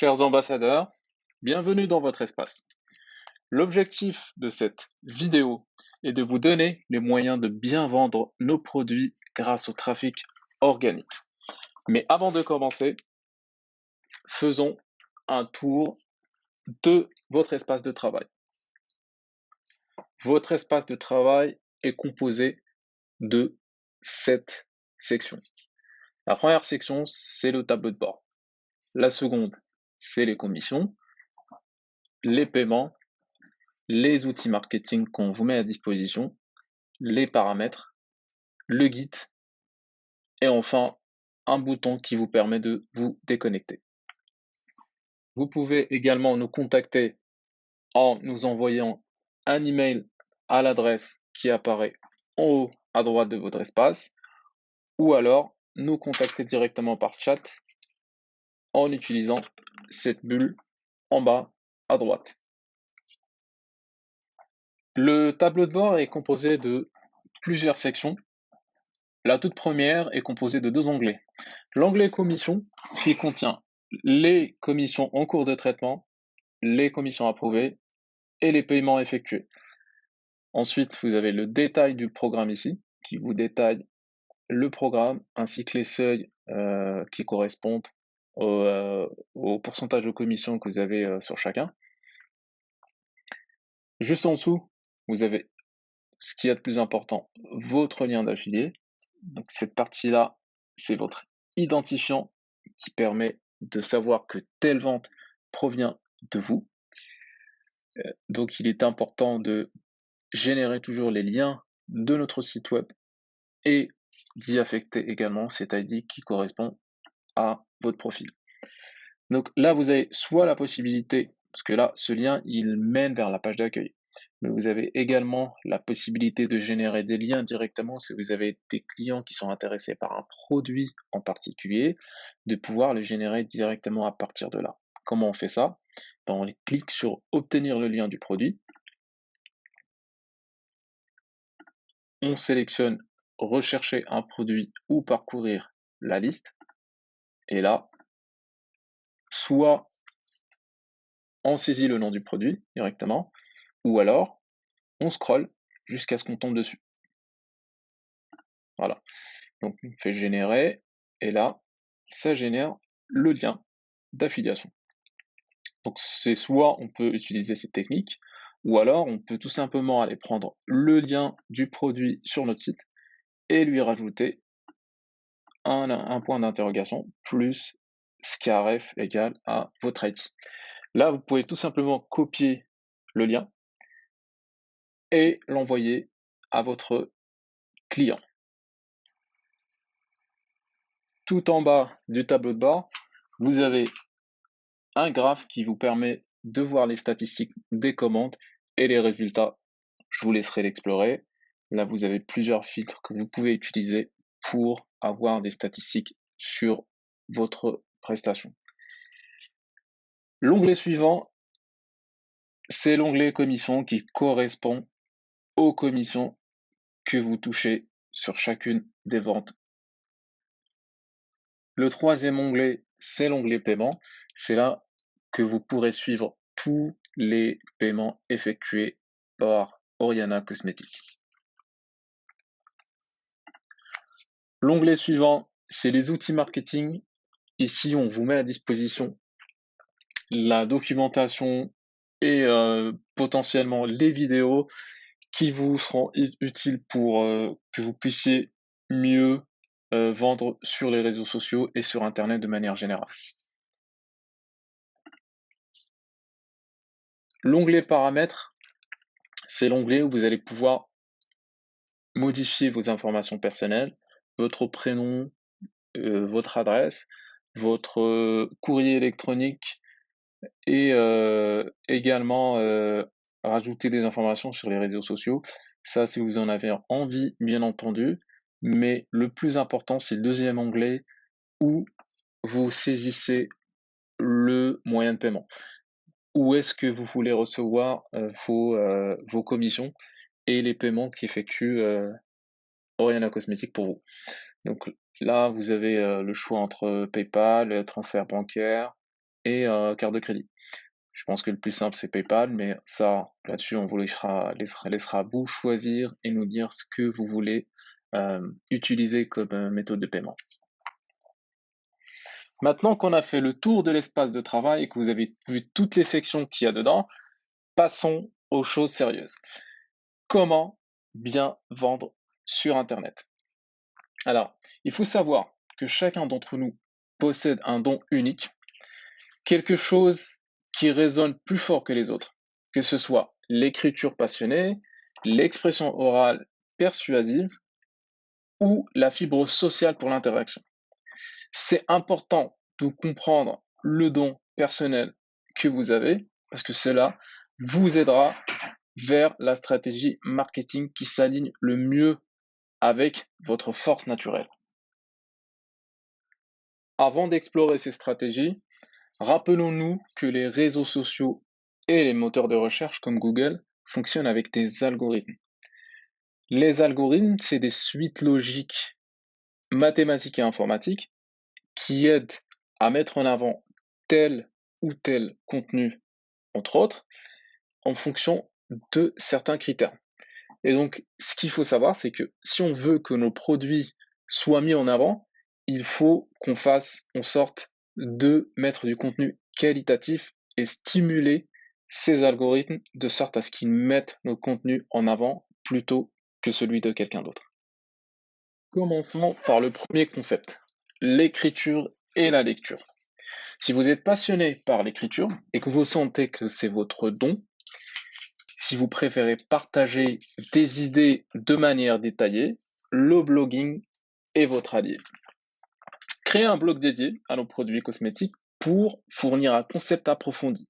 Chers ambassadeurs, bienvenue dans votre espace. L'objectif de cette vidéo est de vous donner les moyens de bien vendre nos produits grâce au trafic organique. Mais avant de commencer, faisons un tour de votre espace de travail. Votre espace de travail est composé de 7 sections. La première section, c'est le tableau de bord. La seconde, c'est les commissions, les paiements, les outils marketing qu'on vous met à disposition, les paramètres, le guide et enfin un bouton qui vous permet de vous déconnecter. Vous pouvez également nous contacter en nous envoyant un email à l'adresse qui apparaît en haut à droite de votre espace ou alors nous contacter directement par chat en utilisant cette bulle en bas à droite. Le tableau de bord est composé de plusieurs sections. La toute première est composée de 2 onglets. L'onglet commissions qui contient les commissions en cours de traitement, les commissions approuvées et les paiements effectués. Ensuite, vous avez le détail du programme ici qui vous détaille le programme ainsi que les seuils qui correspondent au pourcentage de commission que vous avez sur chacun. Juste en dessous, vous avez ce qu'il y a de plus important, votre lien d'affilié. Donc cette partie-là, c'est votre identifiant qui permet de savoir que telle vente provient de vous. Donc il est important de générer toujours les liens de notre site web et d'y affecter également cet ID qui correspond à votre profil. Donc là, vous avez soit la possibilité, parce que là, ce lien, il mène vers la page d'accueil, mais vous avez également la possibilité de générer des liens directement si vous avez des clients qui sont intéressés par un produit en particulier, de pouvoir le générer directement à partir de là. Comment on fait ça? On clique sur obtenir le lien du produit, on sélectionne rechercher un produit ou parcourir la liste, et là, soit on saisit le nom du produit directement, ou alors on scrolle jusqu'à ce qu'on tombe dessus. Voilà. Donc on fait générer, et là, ça génère le lien d'affiliation. Donc c'est soit on peut utiliser ces techniques, ou alors on peut tout simplement aller prendre le lien du produit sur notre site et lui rajouter un point d'interrogation plus scaref égale à votre IT. Là, vous pouvez tout simplement copier le lien et l'envoyer à votre client. Tout en bas du tableau de bord, vous avez un graphe qui vous permet de voir les statistiques des commandes et les résultats. Je vous laisserai l'explorer. Là, vous avez plusieurs filtres que vous pouvez utiliser pour avoir des statistiques sur votre prestation. L'onglet suivant, c'est l'onglet commission qui correspond aux commissions que vous touchez sur chacune des ventes. Le troisième onglet, c'est l'onglet paiement. C'est là que vous pourrez suivre tous les paiements effectués par Oriana Cosmetics. L'onglet suivant, c'est les outils marketing. Ici, on vous met à disposition la documentation et potentiellement les vidéos qui vous seront utiles pour que vous puissiez mieux vendre sur les réseaux sociaux et sur Internet de manière générale. L'onglet paramètres, c'est l'onglet où vous allez pouvoir modifier vos informations personnelles, votre prénom, votre adresse, votre courrier électronique et également rajouter des informations sur les réseaux sociaux. Ça, si vous en avez envie, bien entendu. Mais le plus important, c'est le deuxième onglet où vous saisissez le moyen de paiement. Où est-ce que vous voulez recevoir vos commissions et les paiements qu'effectue Oriana Cosmetics pour vous. Donc là, vous avez le choix entre PayPal, transfert bancaire, et carte de crédit. Je pense que le plus simple, c'est PayPal, mais ça, là-dessus, on vous laissera vous choisir et nous dire ce que vous voulez utiliser comme méthode de paiement. Maintenant qu'on a fait le tour de l'espace de travail et que vous avez vu toutes les sections qu'il y a dedans, passons aux choses sérieuses. Comment bien vendre sur Internet? Alors, il faut savoir que chacun d'entre nous possède un don unique, quelque chose qui résonne plus fort que les autres, que ce soit l'écriture passionnée, l'expression orale persuasive ou la fibre sociale pour l'interaction. C'est important de comprendre le don personnel que vous avez parce que cela vous aidera vers la stratégie marketing qui s'aligne le mieux avec votre force naturelle. Avant d'explorer ces stratégies, rappelons-nous que les réseaux sociaux et les moteurs de recherche comme Google fonctionnent avec des algorithmes. Les algorithmes, c'est des suites logiques mathématiques et informatiques qui aident à mettre en avant tel ou tel contenu, entre autres, en fonction de certains critères. Et donc, ce qu'il faut savoir, c'est que si on veut que nos produits soient mis en avant, il faut qu'on fasse en sorte de mettre du contenu qualitatif et stimuler ces algorithmes de sorte à ce qu'ils mettent nos contenus en avant plutôt que celui de quelqu'un d'autre. Commençons par le premier concept, l'écriture et la lecture. Si vous êtes passionné par l'écriture et que vous sentez que c'est votre don, si vous préférez partager des idées de manière détaillée, le blogging est votre allié. Créez un blog dédié à nos produits cosmétiques pour fournir un concept approfondi.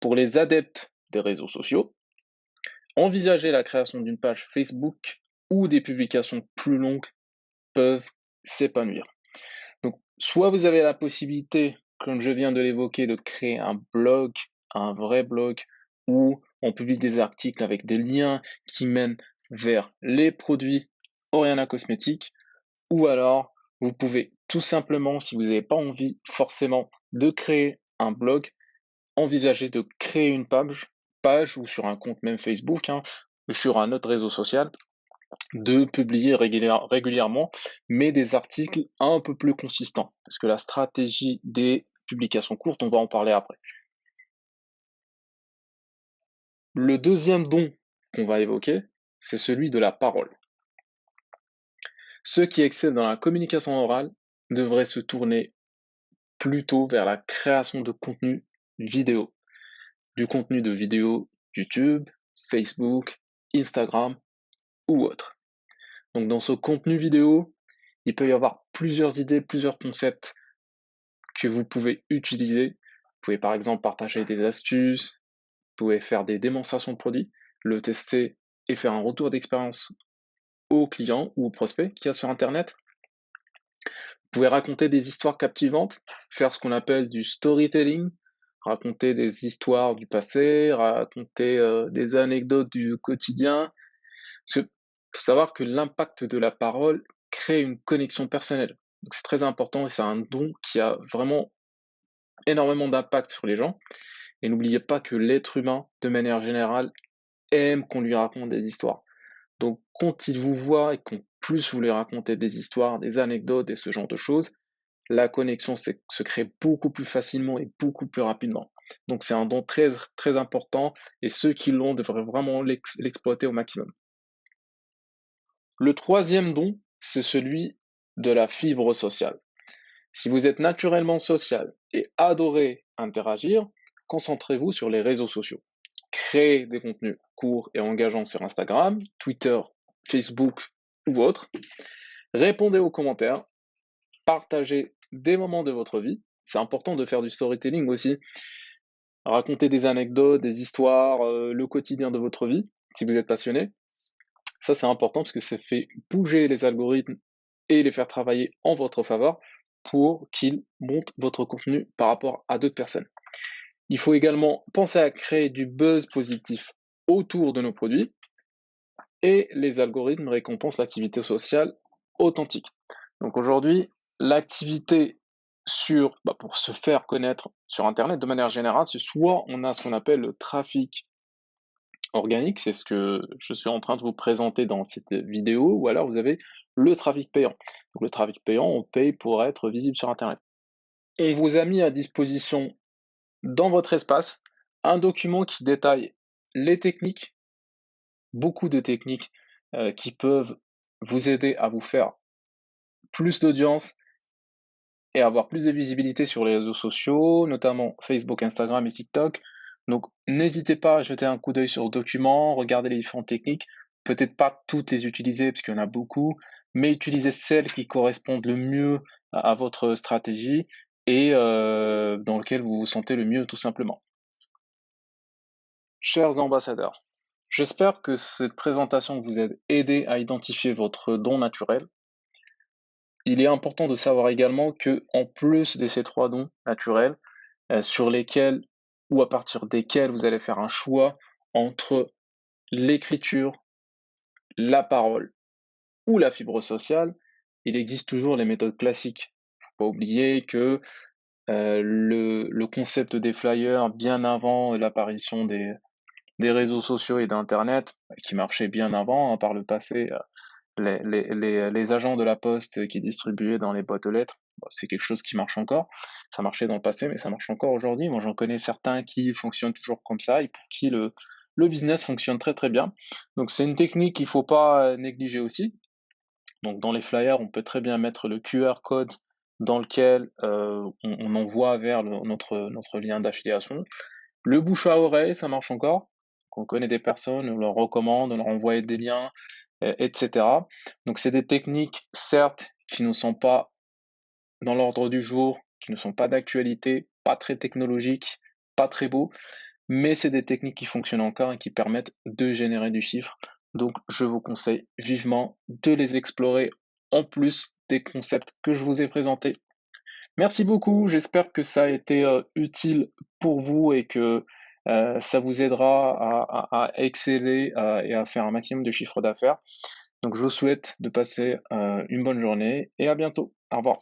Pour les adeptes des réseaux sociaux, envisagez la création d'une page Facebook où des publications plus longues peuvent s'épanouir. Donc, soit vous avez la possibilité, comme je viens de l'évoquer, de créer un blog, un vrai blog, où on publie des articles avec des liens qui mènent vers les produits Oriana Cosmétiques, ou alors vous pouvez tout simplement, si vous n'avez pas envie forcément de créer un blog, envisager de créer une page ou sur un compte même Facebook, ou sur un autre réseau social, de publier régulièrement, mais des articles un peu plus consistants. Parce que la stratégie des publications courtes, on va en parler après. Le deuxième don qu'on va évoquer, c'est celui de la parole. Ceux qui excellent dans la communication orale devraient se tourner plutôt vers la création de contenu vidéo. Du contenu de vidéo YouTube, Facebook, Instagram ou autre. Donc dans ce contenu vidéo, il peut y avoir plusieurs idées, plusieurs concepts que vous pouvez utiliser. Vous pouvez par exemple partager des astuces, vous pouvez faire des démonstrations de produits, le tester et faire un retour d'expérience aux clients ou aux prospects qu'il y a sur Internet. Vous pouvez raconter des histoires captivantes, faire ce qu'on appelle du storytelling, raconter des histoires du passé, raconter des anecdotes du quotidien. Parce que faut savoir que l'impact de la parole crée une connexion personnelle. Donc c'est très important et c'est un don qui a vraiment énormément d'impact sur les gens. Et n'oubliez pas que l'être humain, de manière générale, aime qu'on lui raconte des histoires. Donc quand il vous voit et qu'en plus vous lui racontez des histoires, des anecdotes et ce genre de choses, la connexion se crée beaucoup plus facilement et beaucoup plus rapidement. Donc c'est un don très, très important et ceux qui l'ont devraient vraiment l'exploiter au maximum. Le troisième don, c'est celui de la fibre sociale. Si vous êtes naturellement social et adorez interagir, concentrez-vous sur les réseaux sociaux. Créez des contenus courts et engageants sur Instagram, Twitter, Facebook ou autres. Répondez aux commentaires, partagez des moments de votre vie. C'est important de faire du storytelling aussi. Racontez des anecdotes, des histoires, le quotidien de votre vie, si vous êtes passionné. Ça, c'est important parce que ça fait bouger les algorithmes et les faire travailler en votre faveur pour qu'ils montent votre contenu par rapport à d'autres personnes. Il faut également penser à créer du buzz positif autour de nos produits et les algorithmes récompensent l'activité sociale authentique. Donc aujourd'hui, l'activité pour se faire connaître sur Internet de manière générale, c'est soit on a ce qu'on appelle le trafic organique, c'est ce que je suis en train de vous présenter dans cette vidéo, ou alors vous avez le trafic payant. Donc le trafic payant, on paye pour être visible sur Internet. On vous a mis à disposition dans votre espace un document qui détaille les techniques, beaucoup de techniques qui peuvent vous aider à vous faire plus d'audience et avoir plus de visibilité sur les réseaux sociaux, notamment Facebook, Instagram et TikTok. Donc n'hésitez pas à jeter un coup d'œil sur ce document, regarder les différentes techniques. Peut-être pas toutes les utiliser parce qu'il y en a beaucoup, mais utilisez celles qui correspondent le mieux à votre stratégie et dans lequel vous vous sentez le mieux tout simplement. Chers ambassadeurs, j'espère que cette présentation vous a aidé à identifier votre don naturel. Il est important de savoir également que, en plus de ces 3 dons naturels, sur lesquels ou à partir desquels vous allez faire un choix entre l'écriture, la parole ou la fibre sociale, il existe toujours les méthodes classiques. Faut pas oublier que le concept des flyers, bien avant l'apparition des réseaux sociaux et d'internet, qui marchaient bien avant, hein, par le passé, les agents de la poste qui distribuaient dans les boîtes aux lettres, c'est quelque chose qui marche encore. Ça marchait dans le passé, mais ça marche encore aujourd'hui. Moi, j'en connais certains qui fonctionnent toujours comme ça et pour qui le business fonctionne très très bien. Donc c'est une technique qu'il faut pas négliger aussi. Donc dans les flyers, on peut très bien mettre le QR code dans lequel on envoie vers notre lien d'affiliation. Le bouche à oreille, ça marche encore. On connaît des personnes, on leur recommande, on leur envoie des liens, etc. Donc c'est des techniques, certes, qui ne sont pas dans l'ordre du jour, qui ne sont pas d'actualité, pas très technologiques, pas très beaux, mais c'est des techniques qui fonctionnent encore et qui permettent de générer du chiffre. Donc je vous conseille vivement de les explorer en plus des concepts que je vous ai présentés. Merci beaucoup, j'espère que ça a été utile pour vous et que ça vous aidera à exceller et à faire un maximum de chiffre d'affaires. Donc je vous souhaite de passer une bonne journée et à bientôt. Au revoir.